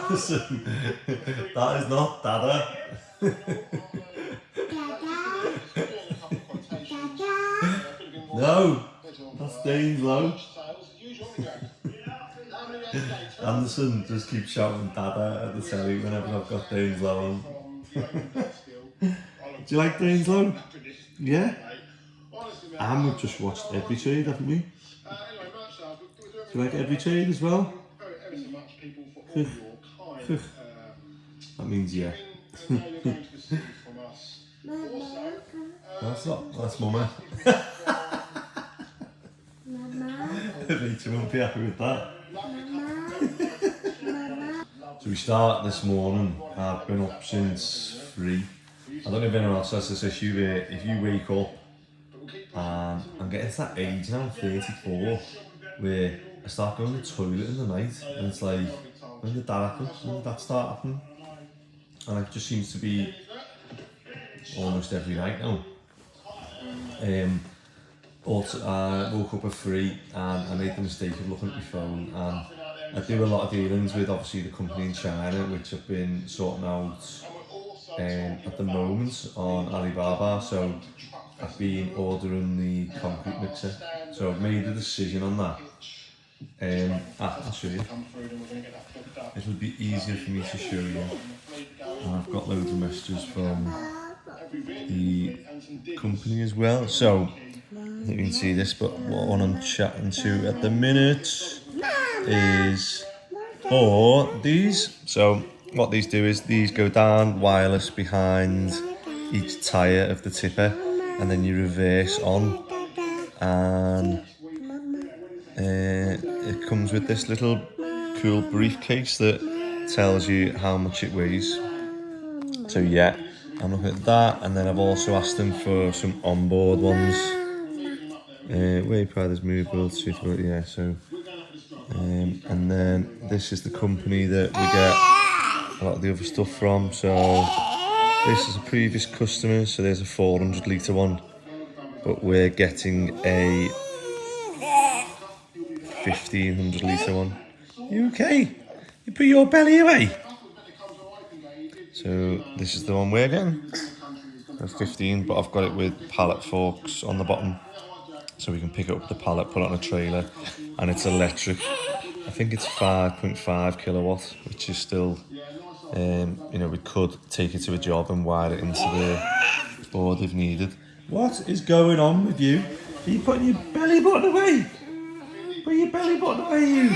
Anderson, that is not Dada. No, that's Dainslow. Anderson just keeps shouting Dada at the telly whenever I've got Dainslow on. Do you like Dainslow? Yeah? And we've just watched Every Trade, haven't we? Do you like Every Trade as well? That means yeah. That's not, that's Mama. Rachel won't be happy with that. So we start this morning. I've been up since 3. I don't know if anyone else has this issue where if you wake up, and I'm getting to that age now, 34, where I start going to the toilet in the night, and it's like, when did that happen? When did that start happening? And it just seems to be almost every night now. Also, I woke up at 3 and I made the mistake of looking at my phone, and I do a lot of dealings with obviously the company in China, which I've been sorting out at the moment on Alibaba. So I've been ordering the concrete mixer, so I've made a decision on that. I'll show you. It would be easier for me to show you. And I've got loads of messages from the company as well. So you can see this, but what I'm chatting to at the minute is for these. So what these do is these go down wireless behind each tyre of the tipper, and then you reverse on, and it comes with this little cool briefcase that tells you how much it weighs. So yeah, I'm looking at that, and then I've also asked them for some onboard ones. Weight Pride movable, suitable, yeah. So, and then this is the company that we get a lot of the other stuff from. So this is a previous customer, so there's a 400 litre one, but we're getting a 1500 litre one. You okay? You put your belly away. So this is the one we're getting. 15, but I've got it with pallet forks on the bottom, so we can pick up the pallet, put it on a trailer, and it's electric. I think it's 5.5 kilowatt, which is still, you know, we could take it to a job and wire it into the board if needed. What is going on with you? Are you putting your belly button away? Put your belly button away, you.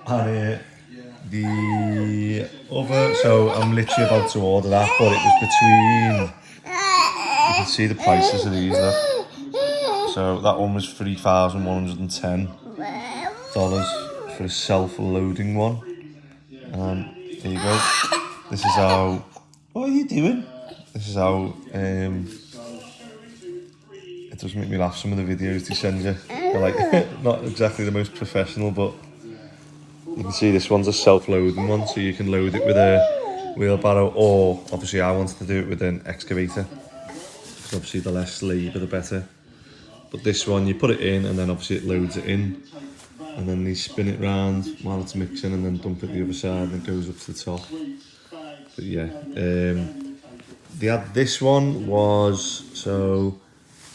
And the other, so I'm literally about to order that, but it was between, you can see the prices of these, look. So that one was $3,110 for a self-loading one. And there you go. This is how, what are you doing? This is how, it does make me laugh, some of the videos they send you. They're like, not exactly the most professional, but you can see this one's a self-loading one, so you can load it with a wheelbarrow, or obviously I wanted to do it with an excavator, because obviously the less labour the better. But this one, you put it in, and then obviously it loads it in, and then they spin it round while it's mixing, and then dump it the other side, and it goes up to the top. But yeah, they had this one was, so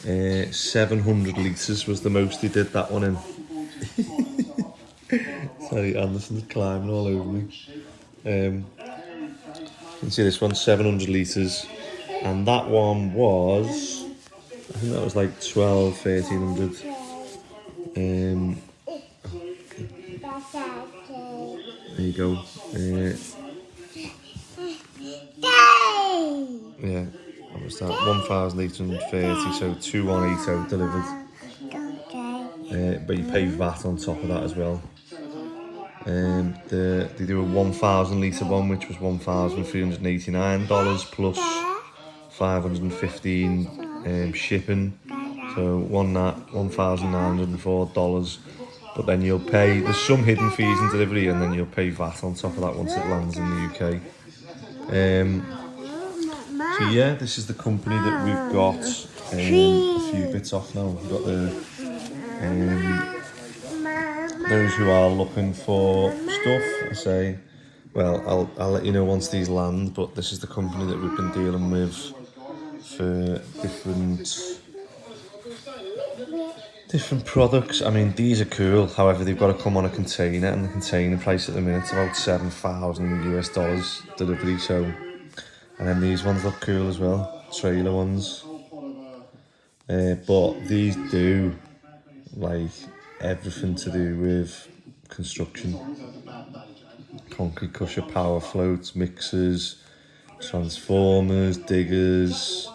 700 litres was the most they did that one in. Sorry, Anderson's climbing all over me. You can see this one's 700 litres, and that one was, I think that was like 1300. There you go. Yeah, what was that? 1,830, so 2180 delivered. But you pay VAT on top of that as well. They do a 1,000 litre one, which was $1,389 plus 515 shipping. So $1,904. But then you'll pay, there's some hidden fees in delivery, and then you'll pay VAT on top of that once it lands in the UK. So yeah, this is the company that we've got a few bits off now. We've got the those who are looking for stuff, I say, well, I'll let you know once these land, but this is the company that we've been dealing with for different products. I mean, these are cool, however, they've got to come on a container, and the container price at the minute is about $7,000 delivery, so, and then these ones look cool as well, trailer ones. But these do like everything to do with construction. Concrete crusher, power floats, mixers, transformers, diggers,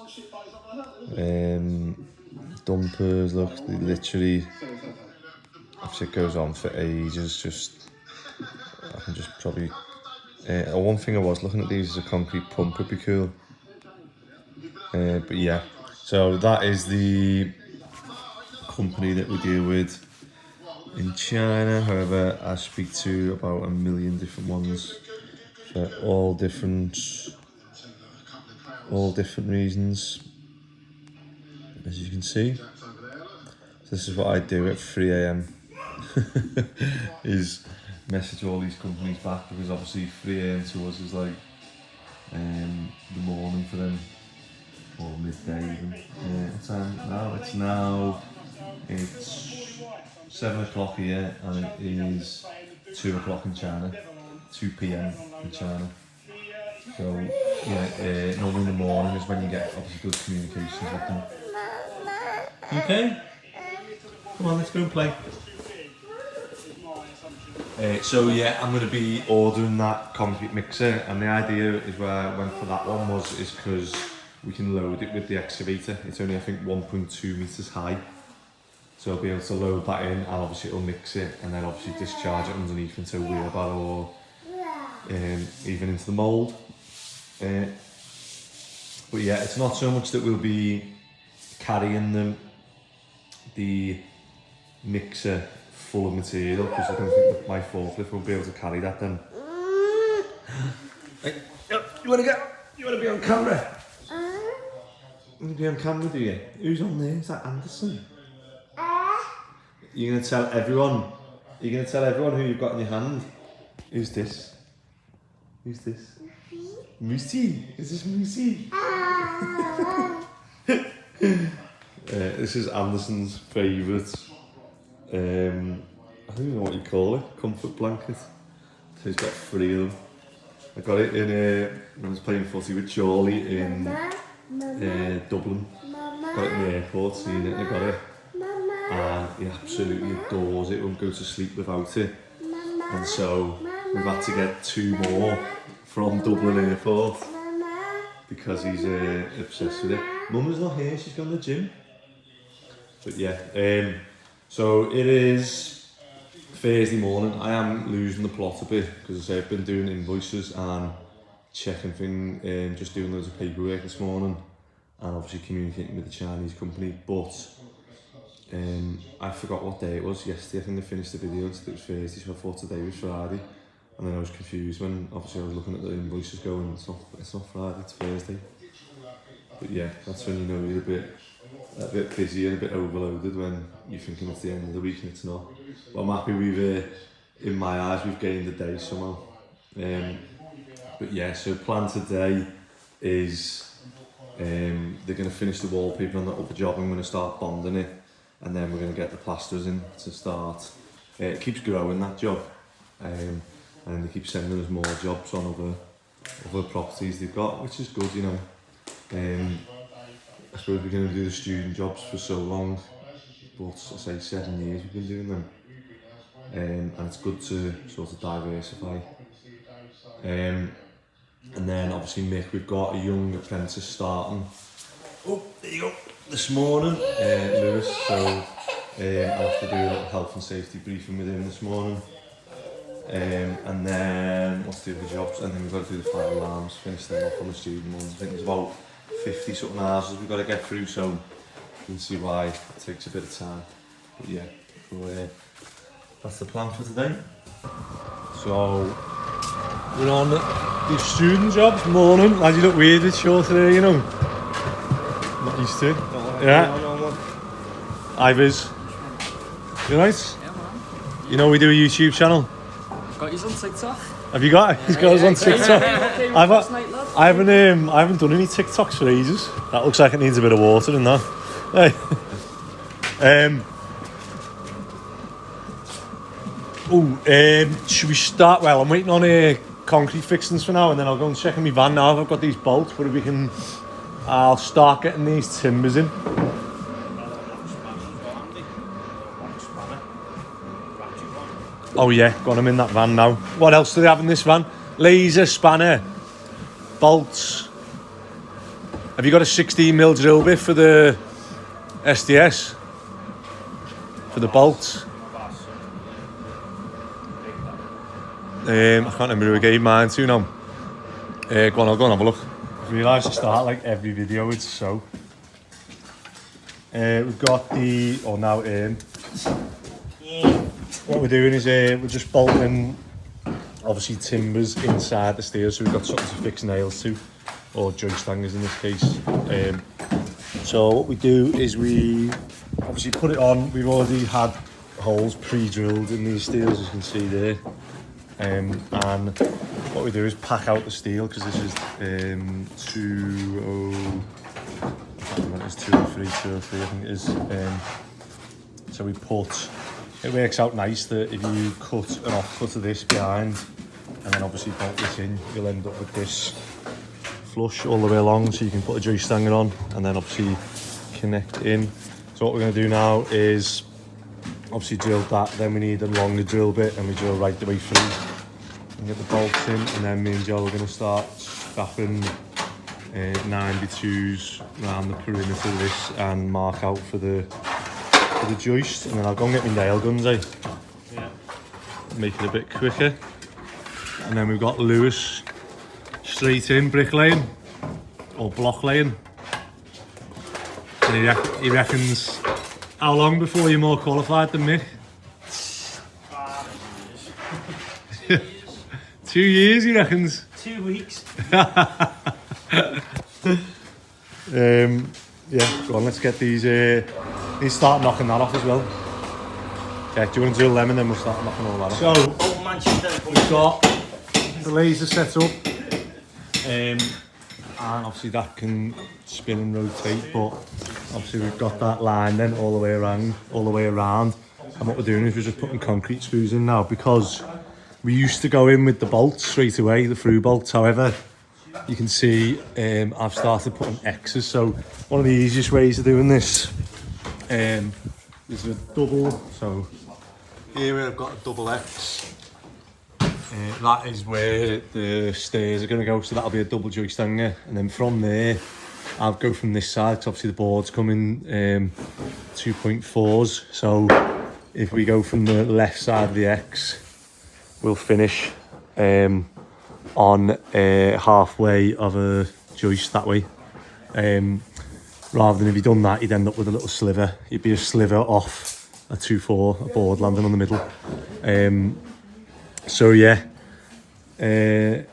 dumpers. Look, they literally, if it goes on for ages, just I can just probably. One thing I was looking at these is a concrete pump would be cool. But yeah, so that is the company that we deal with in China. However, I speak to about 1 million different ones for all different reasons, as you can see. So this is what I do at 3 a.m. is message all these companies back, because obviously 3 a.m. to us is like the morning for them, or midday even. What time now? It's 7 o'clock here, and it is 2 o'clock in China, 2 p.m. in China. So yeah, normally in the morning is when you get obviously good communications with them. Okay, come on, let's go and play. So yeah, I'm going to be ordering that concrete mixer, and the idea is where I went for that one is because we can load it with the excavator. It's only, I think, 1.2 meters high, so I'll be able to load that in, and obviously it'll mix it, and then obviously discharge it underneath into a wheelbarrow, or even into the mould. But yeah, it's not so much that we'll be carrying the mixer full of material, because I don't think that my forklift will be able to carry that then. Hey, you want to go? You want to be on camera? You want to be on camera, do you? Who's on there? Is that Anderson? You're going to tell everyone? You're going to tell everyone who you've got in your hand? Who's this? Who's this? Musi? Is this Musi? This is Anderson's favourite, I don't even know what you call it, comfort blanket. So he's got 3 of them. I got it in when I was playing footy with Charlie in Dublin. Got it in the airport, seen it, and I got it. And he absolutely adores it, won't go to sleep without it. And so we've had to get 2 more from Dublin airport because he's obsessed with it. Mum is not here, she's gone to the gym. But yeah, so it is Thursday morning. I am losing the plot a bit because I've been doing invoices and checking things, just doing loads of paperwork this morning, and obviously communicating with the Chinese company. But I forgot what day it was yesterday. I think I finished the video and said it was Thursday, so I thought today was Friday. And then I was confused when obviously I was looking at the invoices going, it's not Friday, it's Thursday. But yeah, that's when you know you're a bit busy and a bit overloaded, when you're thinking it's the end of the week and it's not. But I'm happy in my eyes, we've gained a day somehow. But yeah, so plan today is they're going to finish the wallpaper on the upper job. I'm going to start bonding it, and then we're going to get the plasters in to start. It keeps growing, that job, and they keep sending us more jobs on other properties they've got, which is good, you know. I suppose we're going to do the student jobs for so long, but I say 7 years we've been doing them, and it's good to sort of diversify. And then obviously Mick, we've got a young apprentice starting. Oh, there you go. This morning, Lewis. So I have to do a little health and safety briefing with him this morning. And then what's the other jobs? And then we've got to do the fire alarms, finish them off on the student ones. I think there's about 50 something hours we've got to get through, so you can see why it takes a bit of time. But yeah, so, that's the plan for today. So we're on the student jobs. Morning, lads, you look weird with short today, you know. Not used to it. Yeah. Ivers. You right? Yeah, man. You know we do a YouTube channel. Got you on TikTok. Have you got? He's got us on TikTok. I haven't done any TikToks for ages. That looks like it needs a bit of water in that. Hey. Should we start? Well, I'm waiting on concrete fixings for now, and then I'll go and check in my van now if I've got these bolts. But if we can, I'll start getting these timbers in. Oh yeah, got them in that van now. What else do they have in this van? Laser, spanner, bolts. Have you got a 16mm drill bit for the SDS? For the bolts? I can't remember who I gave mine to now. Go on, I'll go and have a look. I realise to start like every video it's so. We've got the, what we're doing is we're just bolting obviously timbers inside the steel, so we've got something to fix nails to, or joist hangers in this case. So what we do is we obviously put it on. We've already had holes pre-drilled in these steels, as you can see there. And what we do is pack out the steel, because this is 203, I think it is. So we put, it works out nice that if you cut an offcut of this behind and then obviously bolt this in, you'll end up with this flush all the way along, so you can put a joist hanger on and then obviously connect in. So what we're going to do now is obviously drill that, then we need a longer drill bit, and we drill right the way through and get the bolts in, and then me and Joe are going to start strapping 9x2s around the perimeter of this and mark out for the joist, and then I'll go and get my nail guns, Yeah. Make it a bit quicker. And then we've got Lewis straight in bricklaying or block laying. And he reckons, how long before you're more qualified than me? 2 years, he reckons. 2 weeks. Yeah, go on, let's get these. These start knocking that off as well. Yeah, do you want to drill them and then we'll start knocking all that off? So, we've got the laser set up. And obviously that can spin and rotate, but obviously we've got that line then all the way around. And what we're doing is we're just putting concrete screws in now, because we used to go in with the bolts straight away, the through bolts. However, you can see I've started putting X's. So one of the easiest ways of doing this is a double. So here I've got a double X. That is where the stairs are going to go, so that'll be a double joist hanger, and then from there I'll go from this side, because obviously the boards come in 2.4s, so if we go from the left side of the X, we'll finish on halfway of a joist that way, rather than if you'd done that you'd end up with a little sliver. You'd be a sliver off a 2.4, a board landing on the middle. So yeah, your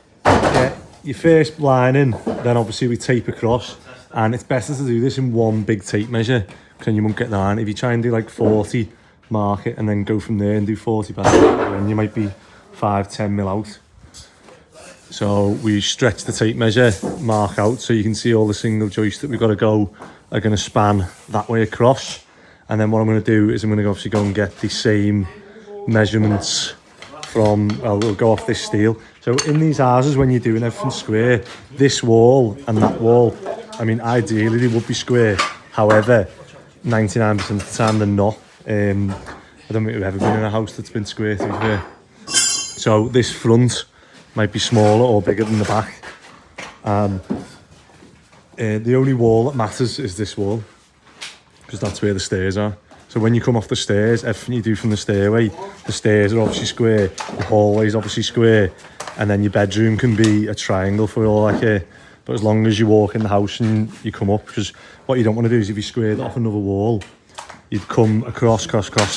first lining, then obviously we tape across, and it's better to do this in one big tape measure, because you won't get that. If you try and do like 40, mark it, and then go from there and do 40 back, then you might be 5-10 mil out. So we stretch the tape measure, mark out, so you can see all the single joists that we've got to go are going to span that way across. And then what I'm going to do is I'm going to obviously go and get the same measurements from, well, we'll go off this steel. So in these houses, when you're doing everything square, this wall and that wall, I mean, ideally they would be square. However, 99% of the time they're not. I don't think we've ever been in a house that's been square, to be fair. So this front might be smaller or bigger than the back. The only wall that matters is this wall, because that's where the stairs are. So when you come off the stairs, everything you do from the stairway, the stairs are obviously square, the hallway is obviously square, and then your bedroom can be a triangle for all I care. But as long as you walk in the house and you come up, because what you don't want to do is if you squared off another wall, you'd come across,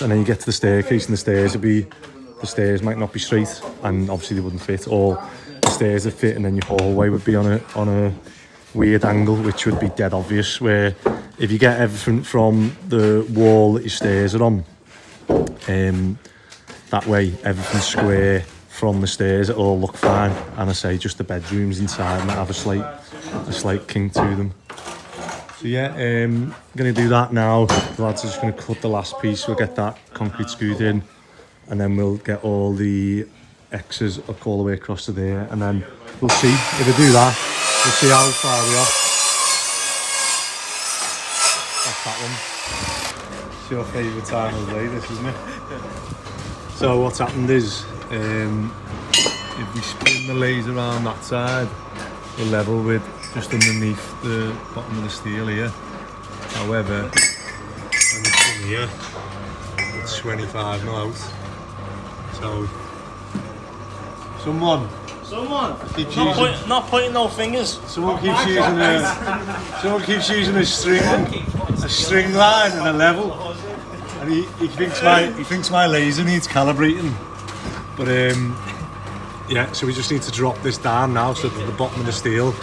and then you get to the staircase and the stairs might not be straight, and obviously they wouldn't fit, or the stairs would fit and then your hallway would be on a weird angle, which would be dead obvious. Where if you get everything from the wall that your stairs are on, That way everything's square from the stairs, it'll all look fine. And I say just the bedrooms inside might have a slight kink to them. So yeah, I'm going to do that now. The lads are just going to cut the last piece. We'll get that concrete screwed in, and then we'll get all the X's up all the way across to there, and then we'll see if we do that. We'll see how far we are. That's that one. It's your favourite time of the day, this, isn't it? So what's happened is, if we spin the laser around that side, we're level with just underneath the bottom of the steel here. However, when we come here, it's 25 mil out. So, someone keeps not pointing no fingers. Someone keeps using a string line and a level, and he thinks my laser needs calibrating. But yeah, so we just need to drop this down now so that the bottom of the steel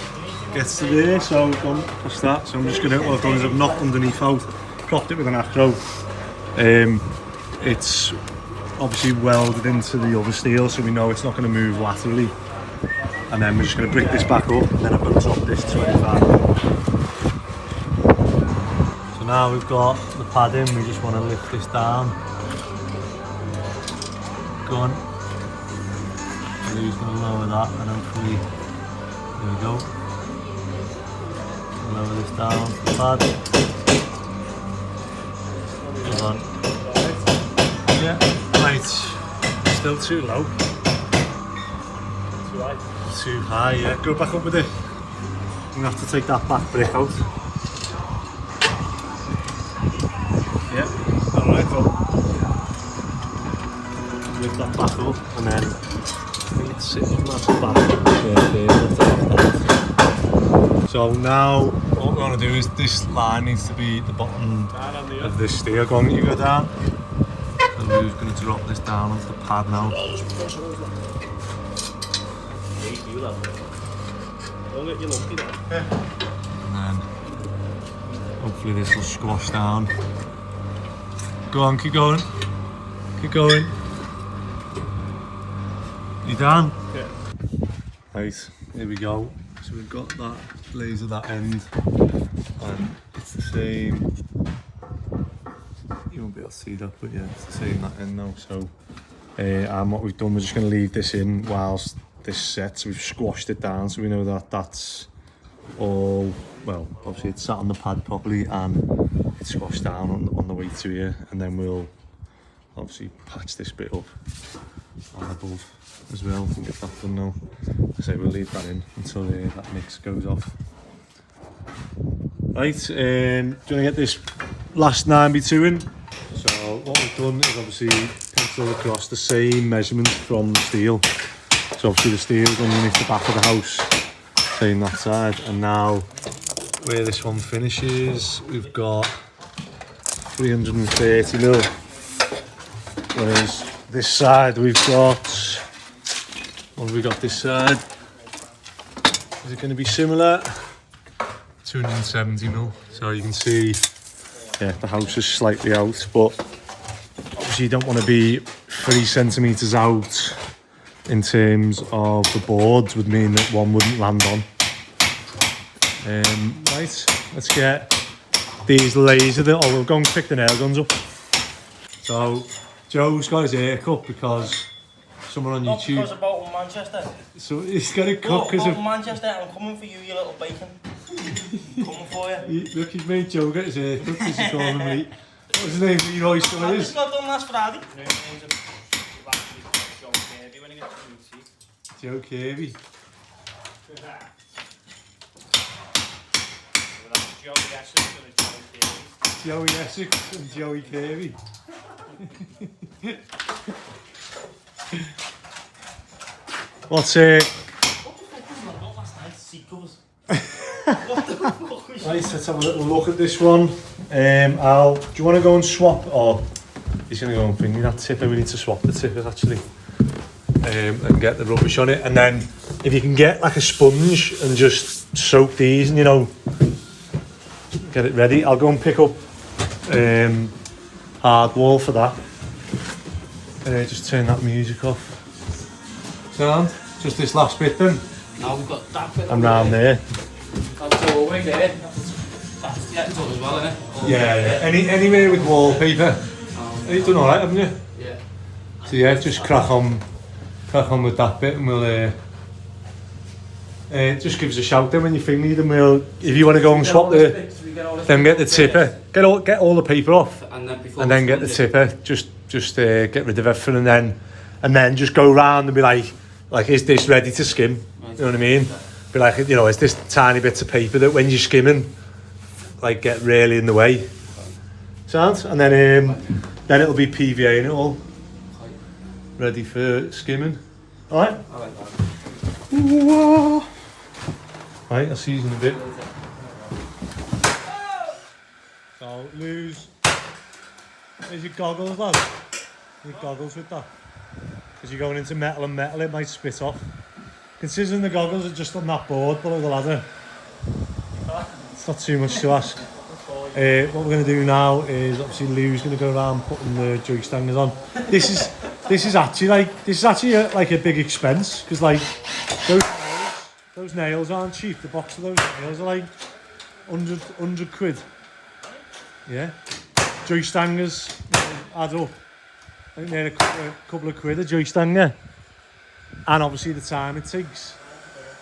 gets to there. So don't push that. So I'm just gonna, what I've done is I've knocked underneath out, propped it with an acro. It's obviously welded into the other steel, so we know it's not going to move laterally. And then we're just going to brick this back up, and then I'm going to drop this 25. So now we've got the padding, we just want to lift this down. Go on. So he's going to lower that, and hopefully, there we go. Lower this down, the pad. Go on. Yeah, right. Still too low. Too high. Too high, yeah. Go back up with it. I'm gonna have to take that back brick out. Yeah, alright, well. Lift that back up and then it's sitting on that back. So now what we're gonna do is this line needs to be the bottom of this steel. Go on, you go down. So we're just gonna drop this down onto the pad now. And then hopefully this will squash down. Go on, keep going. Keep going. You down? Yeah. Right, here we go. So we've got that laser that end, and it's the same. You won't be able to see that, but yeah, it's the same that end now. So, and what we've done, we're just going to leave this in whilst this sets. We've squashed it down, so we know that that's all, well, obviously it's sat on the pad properly and it's squashed down on the way to here, and then we'll obviously patch this bit up on above as well and get that done now. So we'll leave that in until that mix goes off. Right, do you want to get this last 9x2 in? So what we've done is obviously penciled across the same measurements from the steel. So obviously the steel is underneath the back of the house, same that side, and now where this one finishes, we've got 330 mil. Whereas this side we've got, what have we got this side? Is it going to be similar? 270 mil. So you can see, yeah, the house is slightly out, but obviously you don't want to be 3 centimetres out in terms of the boards, would mean that one wouldn't land on. Right, let's get these lasered. Oh, we'll go and pick the nail guns up. So Joe's got his hair cut because someone on Not YouTube. because about Manchester. So he's got it cut because of. Manchester, I'm coming for you, you little bacon. Coming for you. Look, he's made Joe get his hair cut because he's calling him late. What was his name? Leroy still I is. just got done last Friday. Joe Kirby. Joey Essex and Joey Kirby. What's it? Right, let's have a little look at this one. Al, do you want to go and swap, or he's going to go and bring me that tipper? We need to swap the tippers actually, and get the rubbish on it. And then if you can get like a sponge and just soak these, and you know, get it ready. I'll go and pick up hard wall for that. Just turn that music off. Sound? Just this last bit then. Now we've got that bit. And round there. That's the hallway there. That's the exit as well, isn't it? Yeah. Anywhere with wallpaper. You've done alright, haven't you? Yeah. So yeah, just crack on with that bit, and we'll just give us a shout then when you think need, and we'll, if you want to go and swap then get the tipper, get all the paper off, and then get the tipper. Just get rid of everything, and then just go round and be like, is this ready to skim? You know what I mean? Be like, you know, is this tiny bits of paper that when you're skimming, like, get really in the way? Sounds? And then it'll be PVA and it all ready for skimming. All right. I like that. Whoa. Right, I'll see you in a bit. So lose. There's your goggles, lad. Your goggles with that. Because you're going into metal and metal, it might spit off. Considering the goggles are just on that board below the ladder, it's not too much to ask. What we're going to do now is obviously Lou's going to go around putting the joist hangers on. This is actually like a big expense, because like those nails aren't cheap. The box of those nails are like 100 quid. Yeah, joist hangers add up. I think they're a couple of quid a joist hanger, and obviously the time it takes.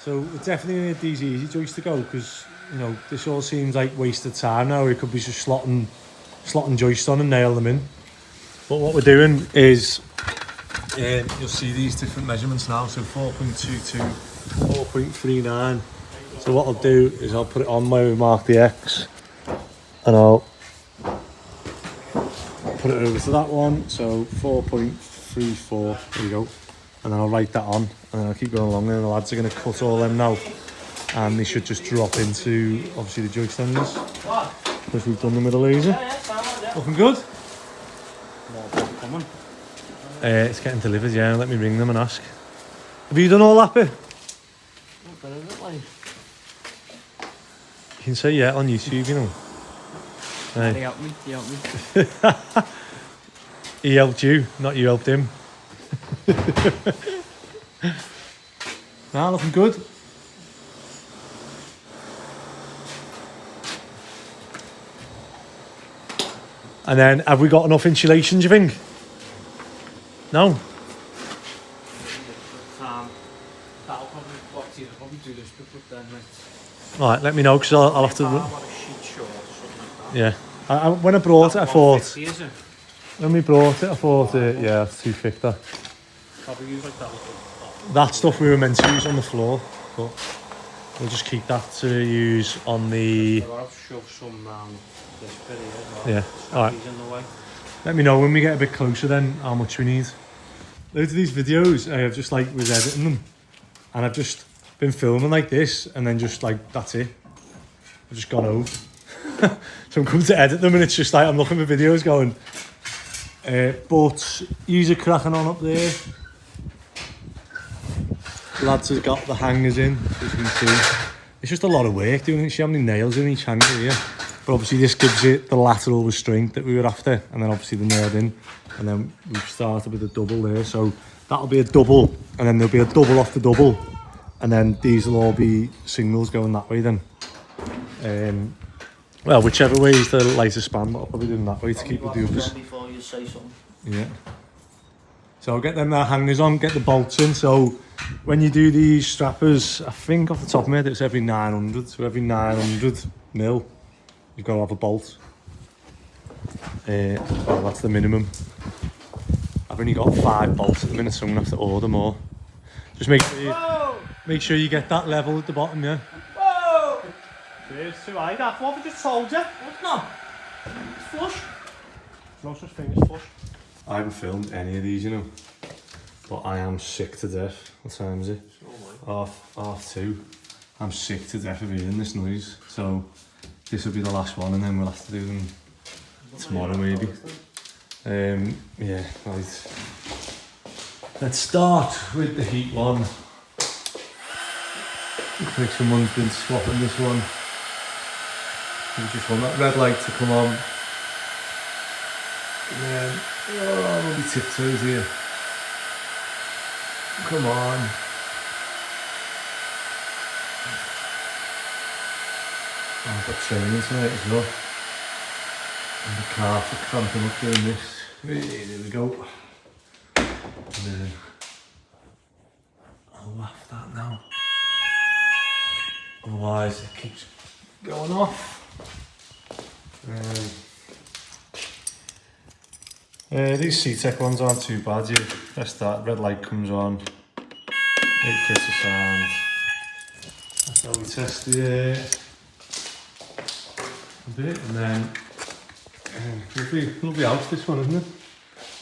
So we're definitely need these easy joists to go, because you know this all seems like wasted time now. We could be just slotting joists on and nail them in. But what we're doing is, you'll see these different measurements now. So 4.22, 4.39. So what I'll do is I'll put it on where we mark the X, and I'll put it over to that one. So 4.34. There you go. And then I'll write that on, and then I'll keep going along, and the lads are going to cut all them now, and they should just drop into obviously the joist hangers, because we've done them with a laser. Looking good. It's getting delivered, yeah. Let me ring them and ask. Have you done all that bit? You can say yeah on YouTube, you know. Hey. He helped me. He helped you, not you helped him. Nah, looking good. And then, have we got enough insulation, do you think? No? That'll probably do this bit, but then Alright, let me know, because I'll have to... Yeah. When I brought it, I thought... When we brought it, I thought, yeah, it's too thick, that. Probably use like that. That stuff we were meant to use on the floor, but we'll just keep that to use on the... I'll shove some round this bit here as well. Yeah, alright. In the way. Let me know when we get a bit closer then how much we need. Loads of these videos, I've just like was editing them, and I've just been filming like this, and then just like, that's it. I've just gone home. So I'm coming to edit them, and it's just like I'm looking for videos going, but user cracking on up there. Lads have got the hangers in, as you can see. It's just a lot of work doing it. See how many nails in each hanger here. But obviously this gives it the lateral restraint that we were after, and then obviously the nailed in, and then we've started with a double there. So that'll be a double, and then there'll be a double off the double, and then these will all be singles going that way then. Well, whichever way is the lighter span, but I'll probably do them that way to keep the dupes. Before you say something. Yeah. So I'll get them hangers on, get the bolts in. So when you do these strappers, I think off the top of my head it's every 900. So every 900 mil, you've got to have a bolt. Well, that's the minimum. I've only got 5 bolts at the minute, so I'm gonna have to order more. Just make sure you get that level at the bottom, yeah. Whoa! It's too high, that's what I just told you. What's not? It's flush. No such thing as flush. I haven't filmed any of these, you know, but I am sick to death. What time is it? Half 2. I'm sick to death of hearing this noise. So this will be the last one, and then we'll have to do them tomorrow maybe. Yeah, right. Let's start with the heat one. Looks like someone's been swapping this one. We just want that red light to come on. And then Oh, I'll be tiptoes here. Come on. Oh, I've got training tonight as well. And the calves are cramping up doing this. There we go. And then I'll laugh that now. Otherwise it keeps going off. These C-Tech ones aren't too bad. You press that, red light comes on, it gets a sound. That's how we test the bit, and then lovely house this one, isn't it?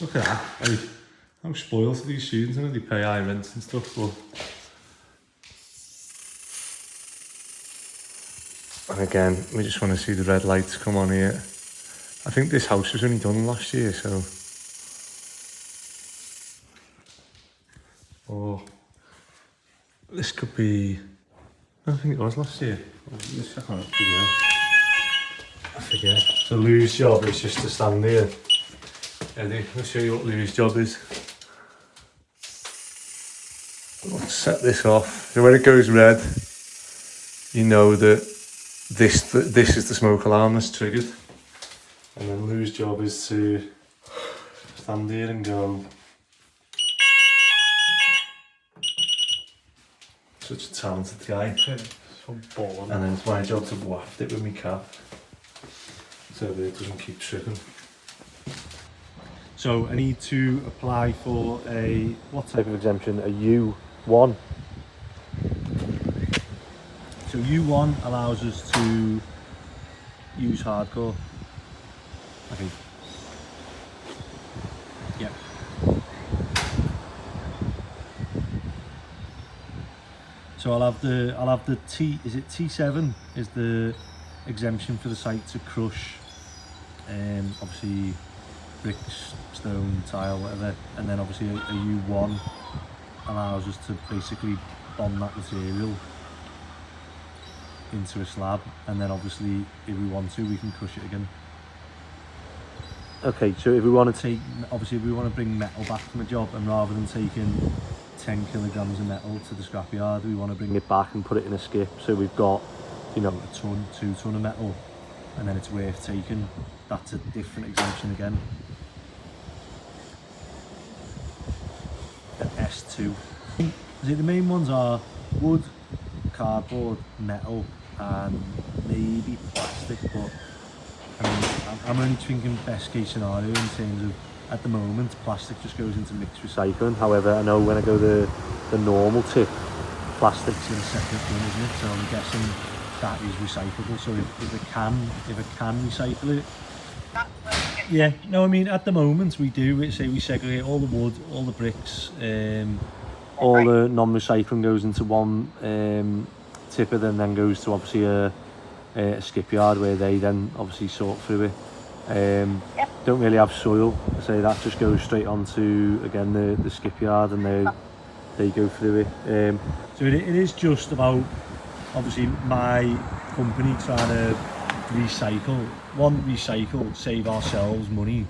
Look at that. Hey, how spoiled are these students, and they pay high rent and stuff, but and again, we just want to see the red lights come on here. I think this house was only done last year, so. Or this could be. I don't think it was last year. Let's check on it. I forget. So Lou's job is just to stand here. Eddie, I'll show you what Lou's job is. Let's set this off. So when it goes red, you know that this is the smoke alarm that's triggered. And then Lou's job is to stand here and go. Such a talented guy. So boring. And then it's my job to waft it with my cap so that it doesn't keep tripping. So I need to apply for a, what type of exemption? A U1. So U1 allows us to use hardcore. Okay. Yeah. So I'll have the T, is it T7 is the exemption for the site to crush obviously bricks, stone, tile, whatever, and then obviously a U1 allows us to basically bond that material into a slab, and then obviously if we want to we can crush it again. Okay, so if we want to take, obviously if we want to bring metal back from a job, and rather than taking 10 kilograms of metal to the scrapyard, we want to bring it back and put it in a skip, so we've got, you know, a ton, 2 ton of metal, and then it's worth taking. That's a different exemption again. The S2. See, the main ones are wood, cardboard, metal, and maybe plastic, but I mean, I'm only thinking best case scenario in terms of, at the moment, plastic just goes into mixed recycling. However, I know when I go the normal tip, plastic's in a separate bin, isn't it? So I'm guessing that is recyclable. So if it can recycle it, yeah. No, I mean, at the moment we do say we segregate all the wood, all the bricks, all the non-recycling goes into one tipper, then goes to obviously a skipyard where they then obviously sort through it. Don't really have soil, so that just goes straight onto again the skipyard, and they go through it. So it is just about obviously my company trying to recycle, save ourselves money,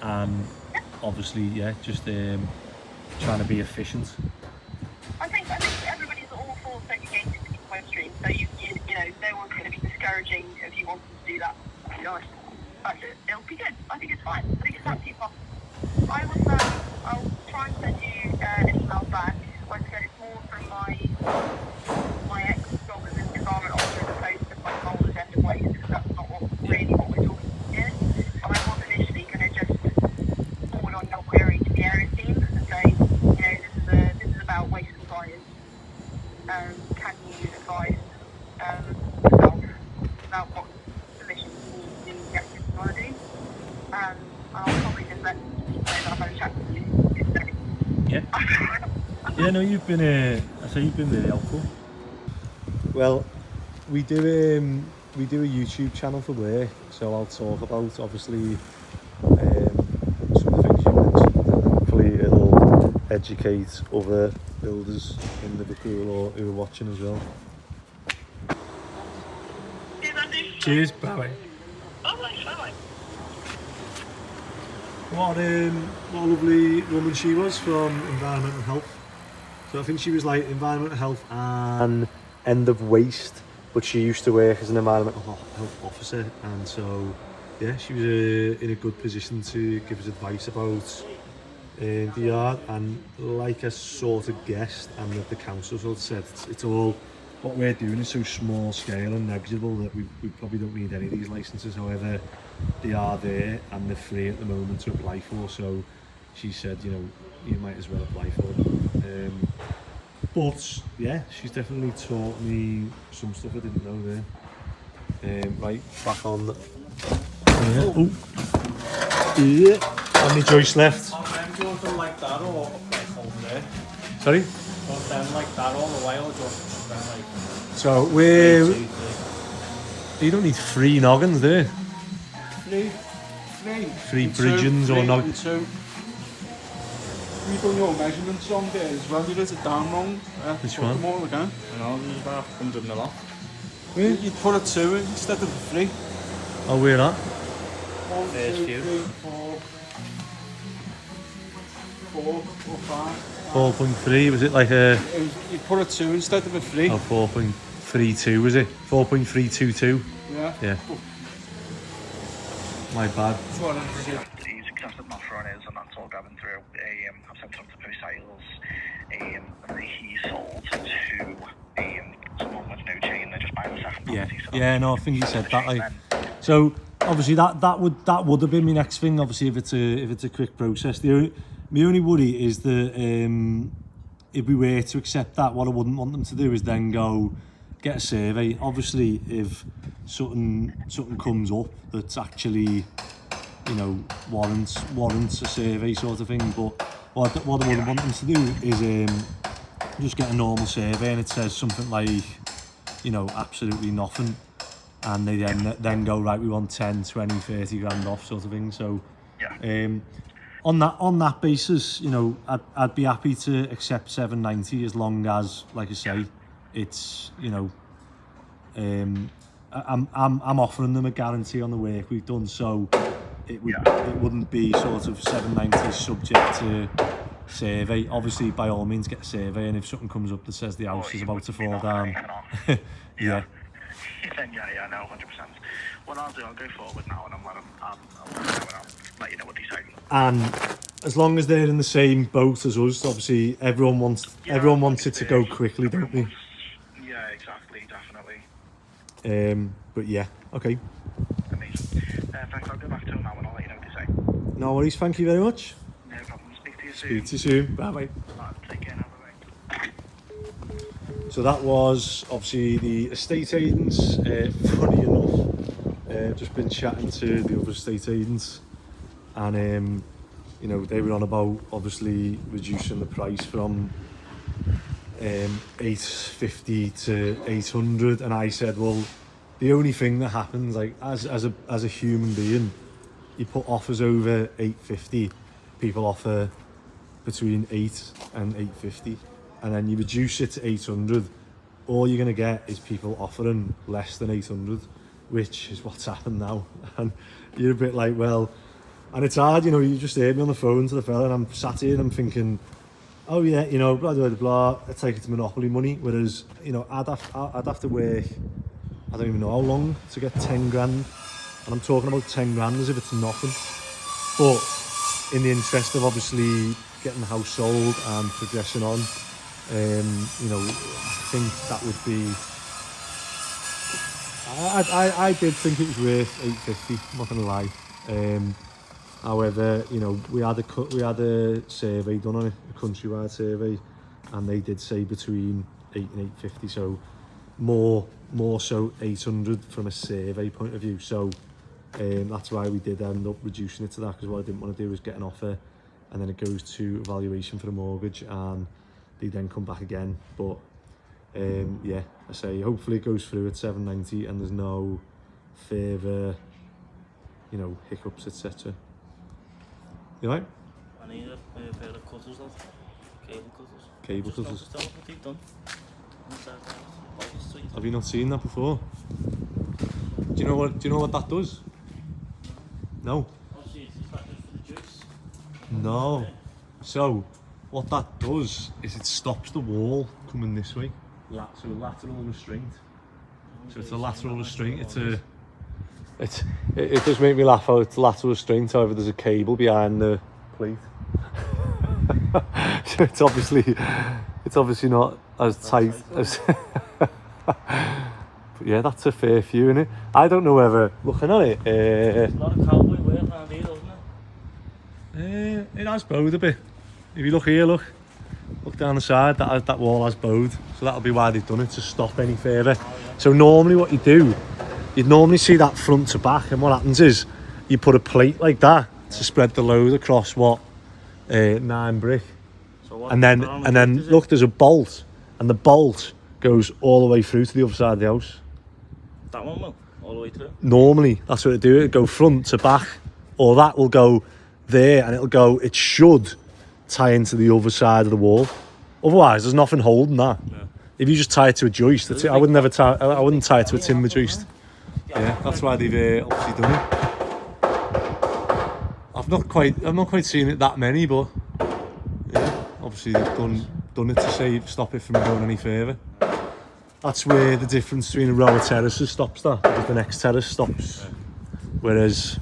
and obviously just trying to be efficient. I think everybody's all for segregated waste streams, so you know no one's going to be discouraging if you wanted to do that. To be honest, it'll be good. I think it's fine. I think it's absolutely fine. I'll try and send you an email back. Like I said, it's more from my ex-job as an environment officer as opposed to my role as end of waste, because that's not really what we're talking here. And I was initially going to just forward on your query to the area team and say, you know, this is about waste compliance. Can you advise yourself about what solutions you get this want to do? And I'll probably just let you know that I've had a chat with you today. Yeah. Yeah, no, you've been really helpful. Well, we do a YouTube channel for work, so I'll talk about obviously some of the things you mentioned, and hopefully it'll educate other builders in Liverpool or who are watching as well. Cheers, Andy. Cheers, bye. Bye-bye. Bye-bye. what a lovely woman she was from environmental health. So I think she was like environmental health and end of waste, but she used to work as an environmental health officer, and so yeah, she was in a good position to give us advice about the yard. And like I sort of guessed, and the council sort of said, it's all, what we're doing is so small scale and negligible that we probably don't need any of these licenses. However, they are there and they're free at the moment to apply for, so she said, you know, you might as well apply for them. But yeah, she's definitely taught me some stuff I didn't know there. Right, back on. Oh. Yeah. How many joists left? Do you want them like that or like over there? Sorry? Do you want them like that all the way or do you want them like... So we're... 3, 2, 3. You don't need 3 noggins there. 3. 3 bridgeons or noggins. 2. You've done your measurements on there as well. You did it down wrong. Which put one? them all again. I know, there's about 100 mil off. Where? You'd put a 2 instead of a 3. Oh, where that? 1, 2, 3, 4, 4 or 5. 4.3, was it like a... You'd put a 2 instead of a 3. Oh, 4.32 was it? 4.322. Yeah. Yeah. My bad. He's accepted an offer on his, and that's all going through. I've sent it up to post sales. And he sold to someone with no chain. They're just buying the second property. So Yeah, no, I think he said that. Like, so obviously that would have been my next thing. Obviously, if it's a quick process, my only worry is that if we were to accept that, what I wouldn't want them to do is then go get a survey. Obviously, if something comes up that's actually, you know, warrants a survey sort of thing. But what I wouldn't want them to do is just get a normal survey and it says something like, you know, absolutely nothing, and they then go, right, we want 10, 20, 30 grand off sort of thing. So on that basis, you know, I'd be happy to accept 790 as long as, like I say, it's, you know, I'm offering them a guarantee on the work we've done, so it wouldn't be sort of 790 subject to survey. Obviously, by all means, get a survey, and if something comes up that says the house is about to fall down, yeah. Then yeah, no, 100%. What I'll do, I'll go forward now, and I'll let you know what they say. And as long as they're in the same boat as us, obviously everyone wants it to go quickly, don't they? Yeah, exactly, definitely. But yeah, okay. Amazing. Thanks, I'll go back to them now and I'll let you know what they say. No worries, thank you very much. No problem. Speak to you soon. Speak to you soon. Bye bye. Take care now. Bye. So that was obviously the estate agents. Funny enough, just been chatting to the other estate agents, and you know, they were on about obviously reducing the price from 850 to 800, and I said, well, the only thing that happens, like as a human being, you put offers over 850, people offer between 8 and 850, and then you reduce it to 800, all you're going to get is people offering less than 800, which is what's happened now. And you're a bit like, well, and it's hard, you know, you just heard me on the phone to the fella and I'm sat here and I'm thinking, oh yeah, you know, blah blah blah, I take it to monopoly money, whereas, you know, I'd have to work, I don't even know how long to get 10 grand, and I'm talking about 10 grand as if it's nothing. But in the interest of obviously getting the house sold and progressing on, you know, I think that would be, I did think it was worth 850, I'm not gonna lie. However, you know, we had a survey done on it, a countrywide survey, and they did say between 8 and 850, so more so 800 from a survey point of view. So that's why we did end up reducing it to that, because what I didn't want to do was get an offer and then it goes to evaluation for the mortgage and they then come back again. But yeah, I say hopefully it goes through at 790 and there's no further, you know, hiccups, etc. You right? I need a pair of cutters, lad. Cable cutters. Cable cutters. Just tell them what they've done. Have you not seen that before? Do you know what that does? No. Oh, see, it's like this for the joists. No. So, what that does is it stops the wall coming this way. So lateral restraint. So it's a lateral restraint. It does make me laugh how it's lateral restraint. However, there's a cable behind the plate. So it's obviously not as tight as. But yeah, that's a fair few, innit? I don't know whether looking at it. It's a lot of cowboy work around here, doesn't it? It has bowed a bit. If you look here, look down the side. That wall has bowed, so that'll be why they've done it, to stop any further. Oh, yeah. So normally, what you do, you'd normally see that front to back, and what happens is you put a plate like that to spread the load across 9 brick, so and then look, there's a bolt, and the bolt goes all the way through to the other side of the house. That one will all the way through. Normally, that's what it do. It'll go front to back, or that will go there, and it should tie into the other side of the wall. Otherwise, there's nothing holding that. Yeah. If you just tie it to a joist, that's it. I wouldn't tie it to a timber joist. Yeah, that's why they've obviously done it. I've not quite seen it that many, but yeah, obviously they've done it to stop it from going any further. That's where the difference between a row of terraces stops that, because the next terrace stops, whereas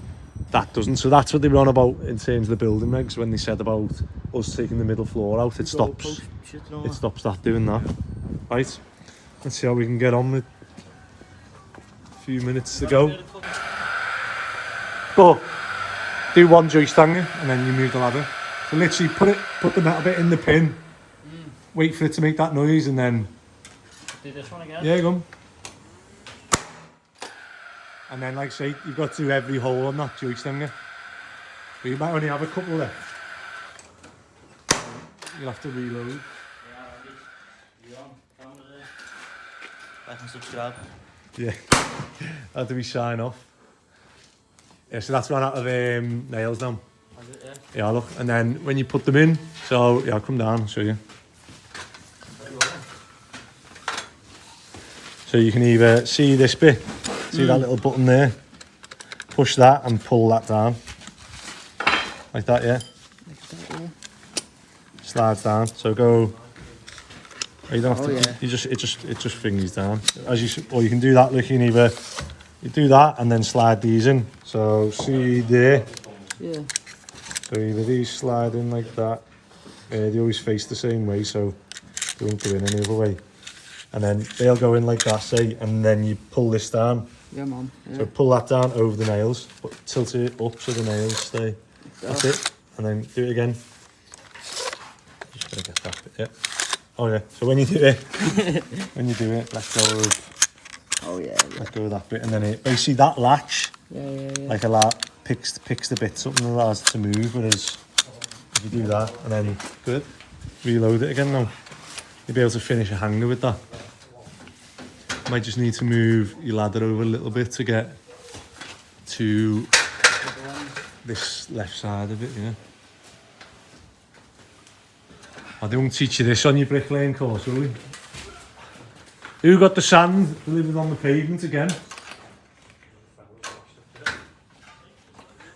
that doesn't. So that's what they were on about in terms of the building regs when they said about us taking the middle floor out. It stops that doing that. Right, let's see how we can get on with a few minutes to go. But do one joist hanger and then you move the ladder. So literally put the metal bit in the pin, wait for it to make that noise, and then do this one again. Yeah, go on. And then, like I say, you've got to do every hole on that joist hanger. But you might only have a couple left. You'll have to reload. Like and subscribe. Yeah. How do we sign off? Yeah, so that's run out of nails now. Yeah, look. And then when you put them in, so yeah, I'll come down and show you. So you can either see this bit, see that little button there, push that and pull that down. Like that, yeah? Slides down. So go. You don't have to. Yeah. It just fingers down. Or you can do that. Look, you do that and then slide these in. So see there. Yeah. So either these slide in like that. They always face the same way, so they won't go in any other way. And then they'll go in like that, say, and then you pull this down. Yeah, man. Yeah. So pull that down over the nails, but tilt it up so the nails stay. That's it. And then do it again. Just gotta get that bit, yeah. Oh yeah, so when you do it, let go of, let go of that bit, and then it, basically that latch, like a lat, picks the bits up and allows it to move, whereas if you do that, and then, good, reload it again now, you'll be able to finish a hanger with that. You might just need to move your ladder over a little bit to get to this left side of it, yeah. They won't teach you this on your bricklaying course, will we? Who got the sand delivered on the pavement again?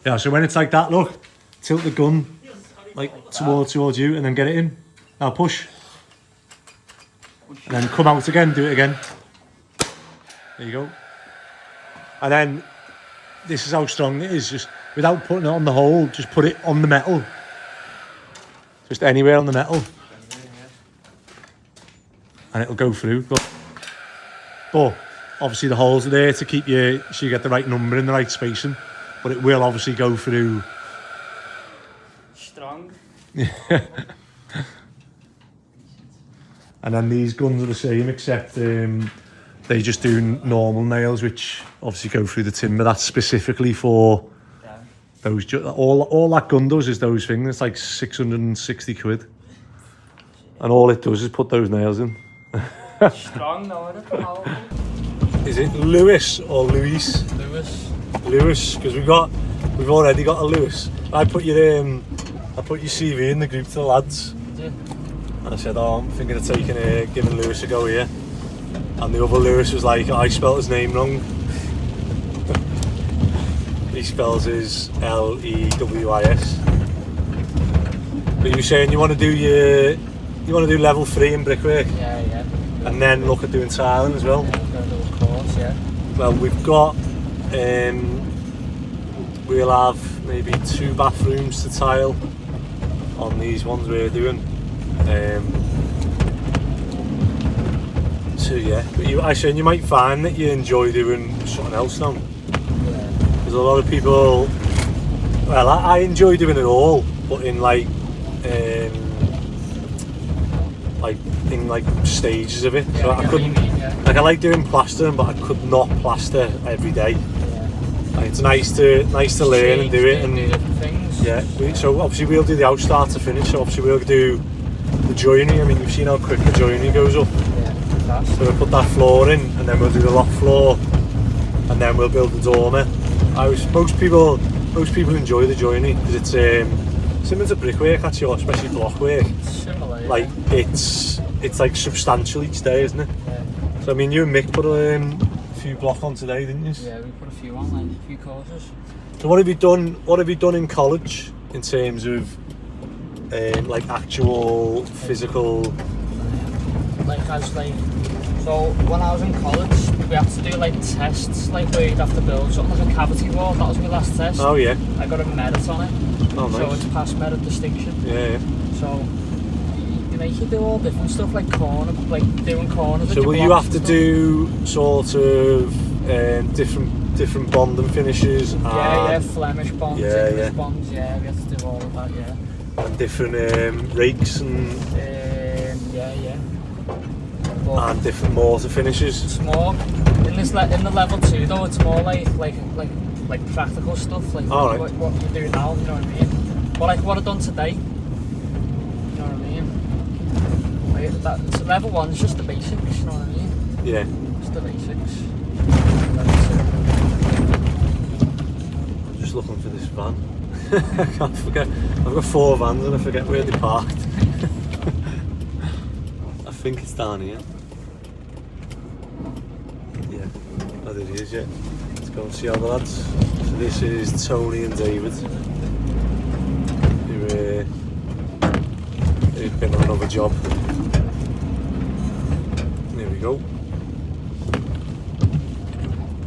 Yeah, so when it's like that, look, tilt the gun like towards you and then get it in. Now push. And then come out again, do it again. There you go. And then, this is how strong it is, just without putting it on the hole, just put it on the metal. Just anywhere on the metal. And it'll go through. But obviously the holes are there to keep you, so you get the right number in the right spacing. But it will obviously go through. Strong. And then these guns are the same, except they just do normal nails, which obviously go through the timber. That's specifically for those. All that gun does is those things. It's like 660 quid. And all it does is put those nails in. Strong, though, isn't it? Powerful. Is it Lewis or Louis? Lewis, because we've already got a Lewis. I put your CV in the group to the lads. Yeah. And I said, oh, I'm thinking of giving Lewis a go here. And the other Lewis was like, I spelled his name wrong. He spells his Lewis. But you were saying you want to do level 3 in brickwork, Yeah. and then look at doing tiling as well. Yeah, I've got a little course, yeah. Well, we've got, we'll have maybe 2 bathrooms to tile on these ones we're doing. So yeah, but I said you might find that you enjoy doing something else now. Yeah. There's a lot of people. Well, I enjoy doing it all, but in like stages of it. Yeah, So I I get what you couldn't. mean, yeah. Like I like doing plastering, but I could not plaster every day. Yeah. Like, it's nice to learn and do it, and do different things. yeah. So obviously we'll do the house start to finish. So obviously we'll do the joinery. I mean, you've seen how quick the joinery goes up. Yeah, fast. So we'll put that floor in, and then we'll do the loft floor, and then we'll build the dormer. Most people enjoy the joinery because it's similar to brickwork actually, or especially blockwork. Similar, yeah. Like it's like substantial each day, isn't it? Yeah. So I mean, you and Mick put a few block on today, didn't you? Yeah, we put a few on, like a few courses. So what have you done? What have you done in college in terms of like actual physical? Like I was like, so when I was in college, we had to do like tests, like where you'd have to build something like a cavity wall. That was my last test. Oh yeah. I got a merit on it. Oh So nice. it's past merit distinction. Yeah. So you make you do all different stuff like doing corners. So will you have to do sort of different bonding finishes? Yeah, Flemish bonds, Yeah, English yeah. bonds, yeah, we have to do all of that, yeah. And different rakes and Yeah. But different mortar finishes. it's more in the level 2 though. It's more like practical stuff, like All right. what you do now. You know what I mean? But like what I've done today. You know what I mean? Like so level 1 is just the basics. You know what I mean? Yeah. Just the basics. Just looking for this van. I can't forget. I've got 4 vans and I forget where they parked. I think it's down here. Yeah, oh, there it is, yeah. Let's go and see how the lads. So this is Tony and David, who've been on another job. There we go.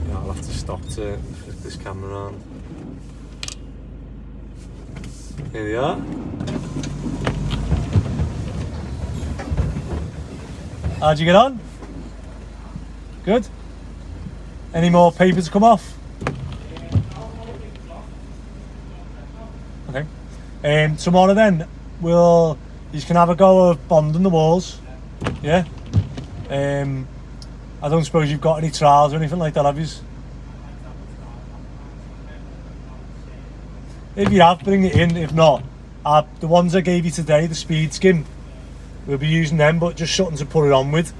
Yeah, I'll have to stop to flip this camera on. Here they are. How'd you get on? Good? Any more paper to come off? Okay. Tomorrow then, you can have a go of bonding the walls. Yeah? I don't suppose you've got any trials or anything like that, have you? If you have, bring it in. If not, the ones I gave you today, the speed skim, we'll be using them, but just something to put it on with,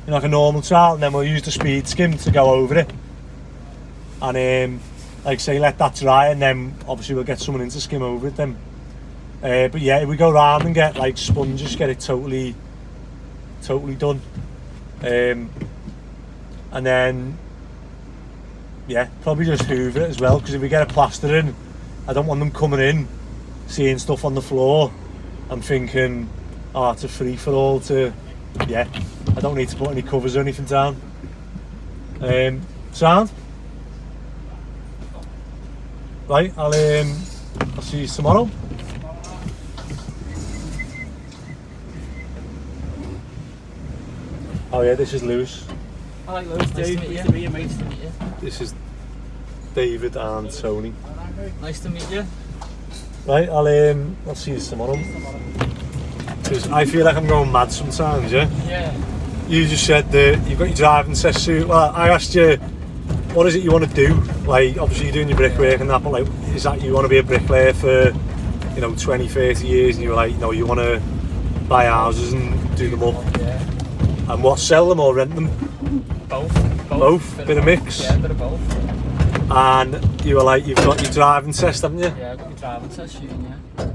like a normal trowel, and then we'll use the speed skim to go over it. And like say, let that dry, and then obviously we'll get someone in to skim over it then. But yeah, if we go round and get like sponges, get it totally done. And then yeah, probably just hoover it as well, because if we get a plaster in, I don't want them coming in, seeing stuff on the floor and thinking, oh, it's a free-for-all to, yeah, I don't need to put any covers or anything down. Sound? Right, I'll see you tomorrow. Oh yeah, this is Lewis. I like Lewis. Nice to meet you. Nice to meet you. This is David and Tony. Nice to meet you. Right, I'll see you tomorrow. Because I feel like I'm going mad sometimes, yeah? Yeah. You just said that you've got your driving test soon. Well, I asked you, what is it you want to do? Like, obviously you're doing your brickwork and that, but like, is that you want to be a bricklayer for, 20, 30 years, and you were like, you want to buy houses and do them up? Yeah. And what, sell them or rent them? Both. Both? Bit of mix? Yeah, bit of both. And you were like, you've got your driving test, haven't you? Yeah, I've got my driving test soon, yeah.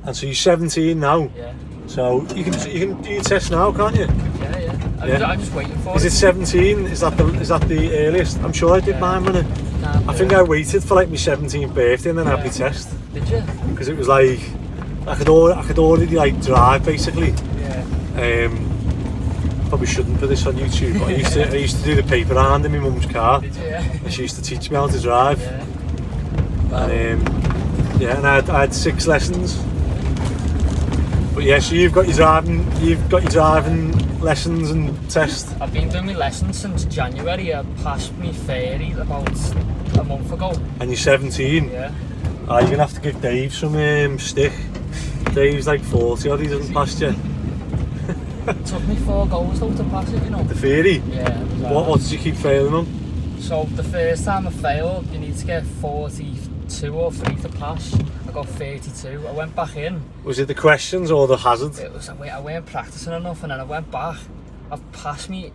And so you're 17 now? Yeah. So you can do your test now, can't you? Yeah. I'm just waiting for Is it 17? Is that the earliest? I'm sure I did mine when I think I waited for like my 17th birthday and then I had my test. Did you? Because it was like I could already like drive basically. Yeah. Probably shouldn't put this on YouTube, but I used to do the paper hand in my mum's car. Did you? Yeah. And she used to teach me how to drive. Yeah. And I had 6 lessons. But yeah, so you've got your driving lessons and test. I've been doing my lessons since January. I passed my theory about a month ago. And you're 17. Yeah. You're gonna have to give Dave some stick. Dave's like 40 odd, he doesn't pass you. It took me 4 goals though to pass it, you know. The theory? Yeah. What did you keep failing on? So the first time I failed, you need to get 42 or 3 to pass. I got 32. I went back in. Was it the questions or the hazard? It was I weren't practicing enough, and then I went back. I've passed the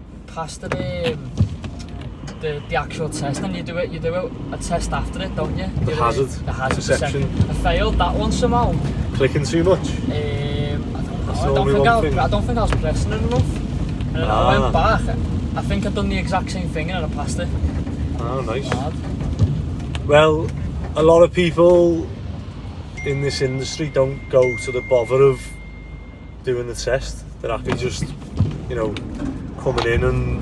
actual test, and you do a test after it, don't you? The hazard perception. I failed that one somehow. Clicking too much? I don't think I was pressing it enough. And then I went back. I think I'd done the exact same thing and I passed it. Oh, nice. Hard. Well, a lot of people in this industry don't go to the bother of doing the test. They're happy just, you know, coming in and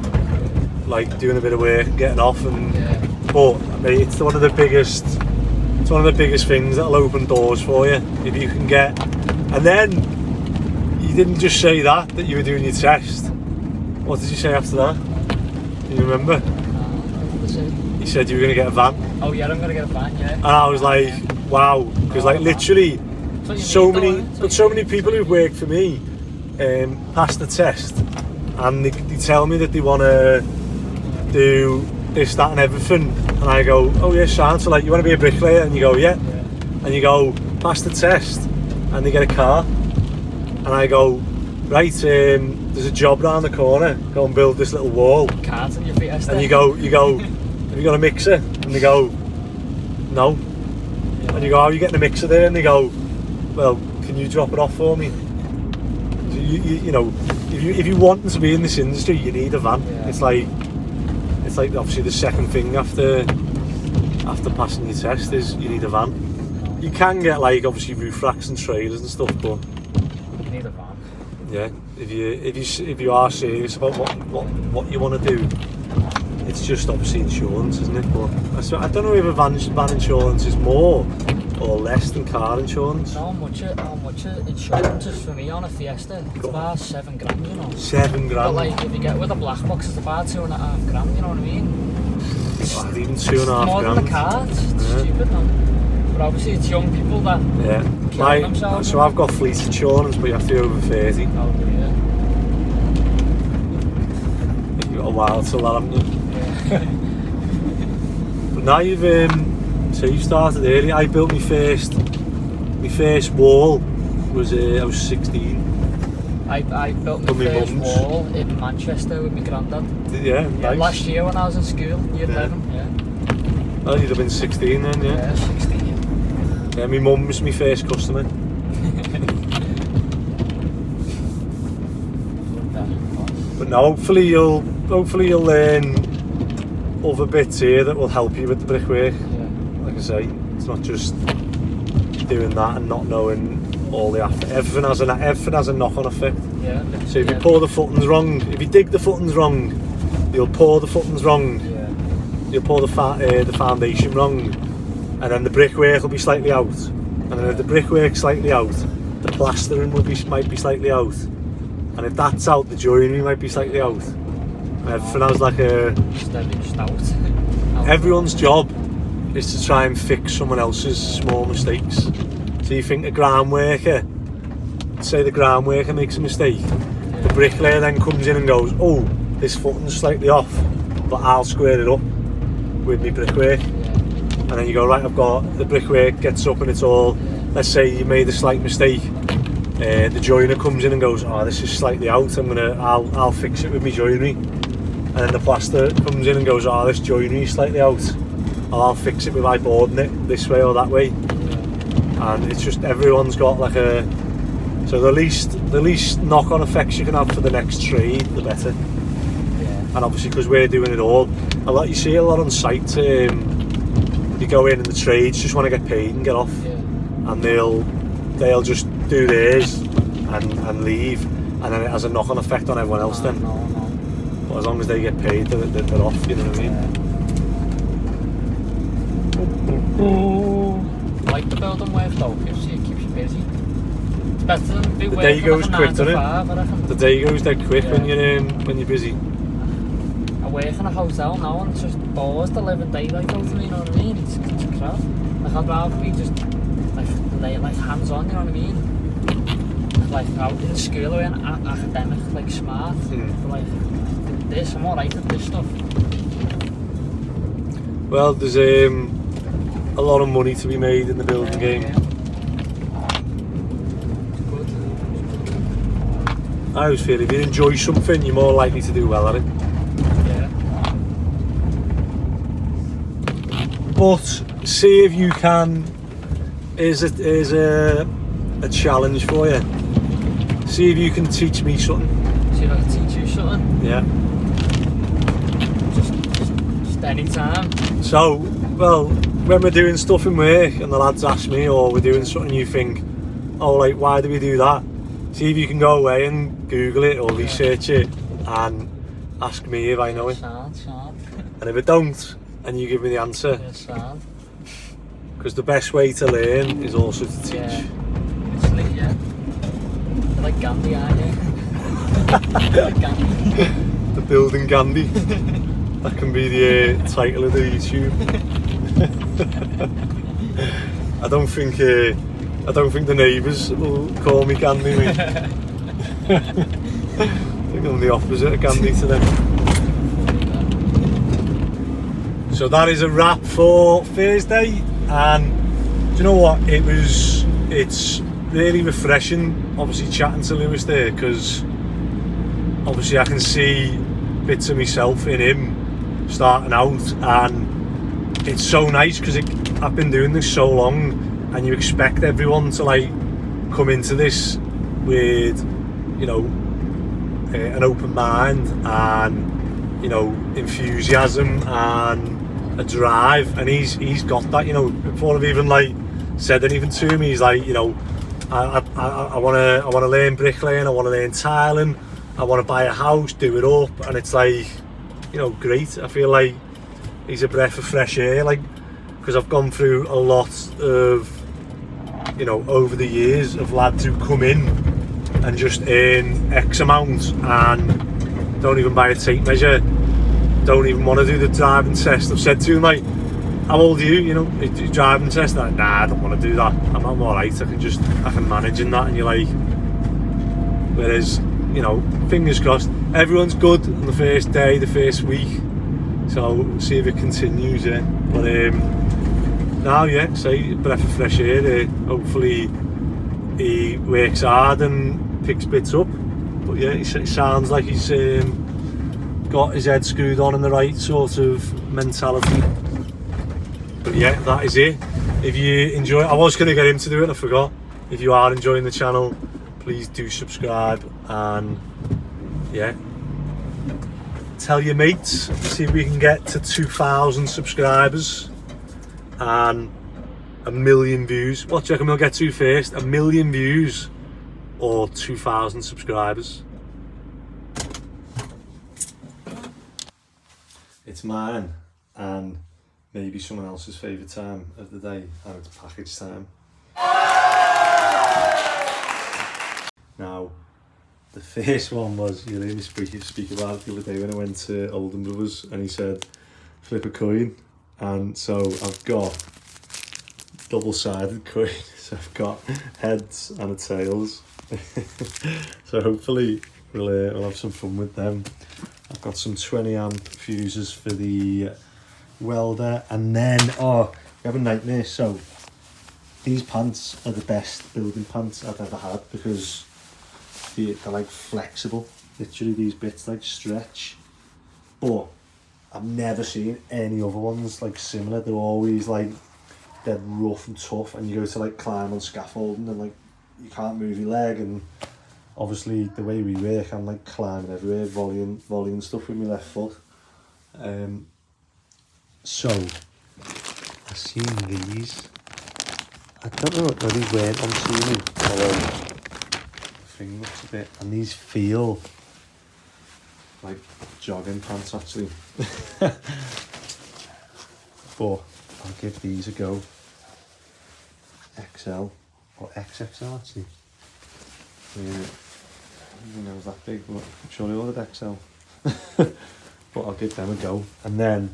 like doing a bit of work and getting off. And but mate, it's one of the biggest things that'll open doors for you if you can get. And then you didn't just say that you were doing your test. What did you say after that? Do you remember? You said you were going to get a van. Oh yeah, I'm going to get a van, yeah. And I was like, wow, because like literally so many people who've worked for me pass the test and they tell me that they want to do this, that and everything, and I go, oh yeah, Sean, so like you want to be a bricklayer? And you go, yeah. And you go, pass the test, and they get a car, and I go, right, there's a job round the corner, go and build this little wall. Cards on your feet, Esther. And you go, have you got a mixer? And they go, no. And you go, how are you getting a mixer there? And they go, well, can you drop it off for me? So you know, if you want to be in this industry, you need a van. Yeah. It's like obviously the second thing after passing your test is you need a van. You can get like obviously roof racks and trailers and stuff, but you need a van. Yeah, if you are serious about what you want to do, it's just obviously insurance, isn't it? But I don't know if a van insurance is more or less than car insurance. How much insurance is for me on a Fiesta? It's about £7 grand, you know. £7 grand. But like if you get with a black box, it's about £2.5 grand. You know what I mean? Oh, even £2.5 grand. More than the car. It's stupid, man. But obviously it's young people that kill themselves. So I've got fleet insurance, but you have to be over 30. Oh yeah. You've got a while till that, haven't you? Yeah. But now you've started early. I built my first wall was I was 16. I built my first wall in Manchester with my granddad. Yeah, nice. Last year when I was in school, year 11. Yeah. Oh, you'd have been 16 then, yeah. Yeah, 16. Yeah, my mum was my first customer. But now hopefully you'll learn other bits here that will help you with the brickwork. Yeah. Like I say, it's not just doing that and not knowing all the everything has a knock-on effect. Yeah. So if you pour the footings wrong, if you dig the footings wrong, you'll pour the footings wrong. Yeah. You'll pour the foundation wrong, and then the brickwork will be slightly out. And then if the brickwork's slightly out, the plastering might be slightly out. And if that's out, the joinery might be slightly out. And everything has like a... Everyone's job is to try and fix someone else's small mistakes. So you think a ground worker, say the ground worker makes a mistake, the bricklayer then comes in and goes, oh, this footing's slightly off, but I'll square it up with my brickwork. And then you go, right, I've got the brickwork, gets up and it's all, let's say you made a slight mistake, the joiner comes in and goes, oh, this is slightly out, I'll fix it with my joinery. And then the plaster comes in and goes, oh, this joinery is slightly out, I'll fix it with my boarding it this way or that way. And it's just, everyone's got like a, so the least knock-on effects you can have for the next trade, the better. And obviously because we're doing it all, you see a lot on site, you go in and the trades just want to get paid and get off. And they'll they'll just do theirs and leave, and then it has a knock-on effect on everyone else then. No. But as long as they get paid, they're off, you know what I mean? I like the building work though, keeps you busy. It's better than be The working day goes like a quick, 9 to doesn't it? 5, I reckon. The day goes dead quick Yeah. when you're busy. I work in a hotel now and it's just bores to live in daylight out to me, you know what I mean? It's crap. Like I'd rather be just like hands on, you know what I mean? Like out in school or in academic, like smart. But like this, I'm alright at this stuff. Well, there's a lot of money to be made in the building game. It's good. I always feel if you enjoy something, you're more likely to do well at it. Yeah. But see if you can. Here's a challenge for you. See if you can teach me something. See if I can teach you something. Yeah. Just any time. So, well, when we're doing stuff in work and the lads ask me, or we're doing something, you think, oh, like, why do we do that? See if you can go away and Google it or research it and ask me if I know it. Sound. And if I don't, and you give me the answer, Yeah, sound. because the best way to learn is also to teach. Yeah. It's like, yeah. You're like Ghandi, aren't you? Like Ghandi. The building Ghandi. That can be the title of the YouTube. I don't think the neighbours will call me Ghandi, mate. I think I'm the opposite of Ghandi to them. So that is a wrap for Thursday, and do you know what? It's really refreshing, obviously chatting to Lewis there, because obviously I can see bits of myself in him starting out, and it's so nice because I've been doing this so long, and you expect everyone to like come into this with, you know, an open mind and, you know, enthusiasm and a drive, and he's got that, you know. Before I've even like said anything to him, he's like, you know, I want to learn bricklaying, I want to learn tiling, I want to buy a house, do it up, and it's like, you know, great. I feel like he's a breath of fresh air, like, because I've gone through a lot of, you know, over the years of lads who come in and just earn X amount and don't even buy a tape measure, don't even want to do the driving test. I've said to him, like, how old are you? You know, driving test? Like, nah, I don't want to do that. I'm alright. I can manage in that. And you're like, whereas, you know, fingers crossed, everyone's good on the first day, the first week. So see if it continues. Yeah. But now, yeah, say breath of fresh air. Hopefully, he works hard and picks bits up. But yeah, it sounds like he's got his head screwed on in the right sort of mentality. But yeah, that is it. If you enjoy, I was going to get him to do it, I forgot. If you are enjoying the channel, please do subscribe, and yeah, tell your mates. See if we can get to 2,000 subscribers and 1 million views. What do you reckon we'll get to first? 1 million views or 2,000 subscribers? It's mine and maybe someone else's favourite time of the day, and it's package time. Now, the first one was, you heard me speak about it the other day when I went to Olden Brothers, and he said, flip a coin. And so I've got double-sided coin, so I've got heads and a tails. So hopefully we'll have some fun with them. I've got some 20 amp fuses for the welder, and then, oh, we have a nightmare. So these pants are the best building pants I've ever had, because they're like flexible. Literally, these bits like stretch. But I've never seen any other ones like similar. They're always like dead rough and tough, and you go to like climb on scaffolding and like you can't move your leg, and obviously the way we work, I'm like climbing everywhere, volleying stuff with my left foot. So I seen these I don't know whether these weren't on Sumi, although the thing looks a bit, and these feel Like jogging pants actually. but I'll give these a go. XL or XXL actually. Yeah. You know, it was that big, but I'm sure they ordered XL. But I'll give them a go. And then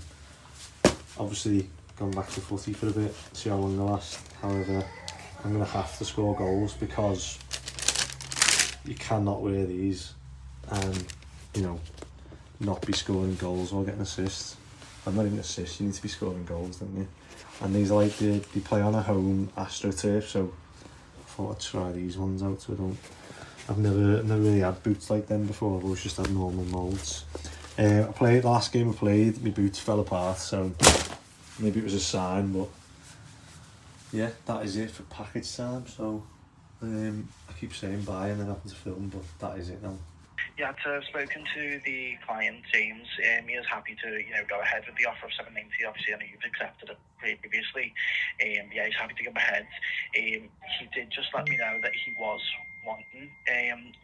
obviously gone back to footy for a bit, see how long they last. However, I'm gonna have to score goals because you cannot wear these and, you know, not be scoring goals or getting assists. I'm not even assists, you need to be scoring goals, don't you? And these are like they play on a home AstroTurf, so I thought I'd try these ones out. So I've never really had boots like them before. I've always just had normal molds. The last game I played, my boots fell apart, so maybe it was a sign. But yeah, that is it for package time. So I keep saying bye and then having to film, but that is it now. Yeah, so I've spoken to the client, James. He is happy to, go ahead with the offer of 790. Obviously, I know you've accepted it previously. Yeah, he's happy to go ahead. He did just let me know that he was wanting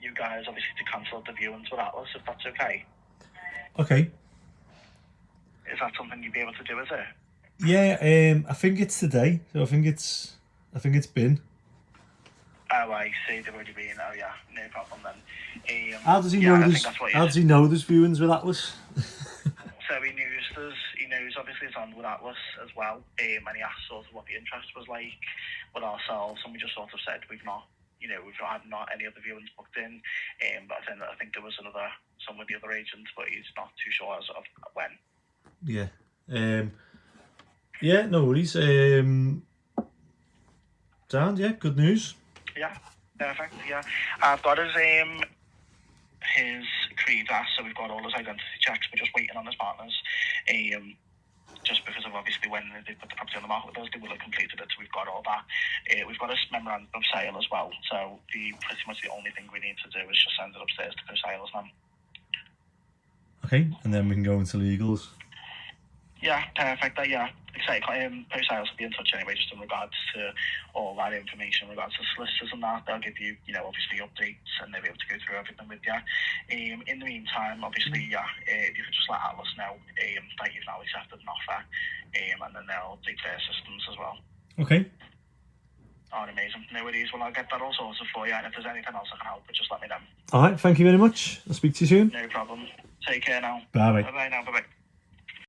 you guys, obviously, to cancel the viewings with Atlas, if that's okay. Okay. Is that something you'd be able to do, is it? Yeah, I think it's today. So I think it's been. Oh, I see. They've already been. Oh, yeah, no problem then. How does he know there's? How does he know there's viewings with Atlas? So he knows obviously it's on with Atlas as well, and he asked sort of what the interest was like with ourselves, and we just sort of said we've not had any other viewings booked in, but I think there was some with the other agents, but he's not too sure as of when. Yeah. Yeah, no worries. Dan, yeah, good news. Yeah, perfect. Yeah, I've got his credas, so we've got all his identity checks. We're just waiting on his partners. Just because of obviously when they put the property on the market with us, they will have completed it, so we've got all that. We've got his memorandum of sale as well, so pretty much the only thing we need to do is just send it upstairs to co-sales now. Okay, and then we can go into legals. Yeah, perfect. Yeah, excited. Co-sales will be in touch anyway, just in regards to all that information, in regards to solicitors and that. They'll give you, obviously updates, and they'll be able to go through everything with you. In the meantime, obviously, if you could just let Atlas know that you've now accepted an offer, and then they'll update their systems as well. Okay. Oh, amazing. No worries. Well, I'll get that all sorted for you, and if there's anything else I can help with, just let me know. All right, thank you very much. I'll speak to you soon. No problem. Take care now. Bye-bye. Bye-bye now. Bye-bye.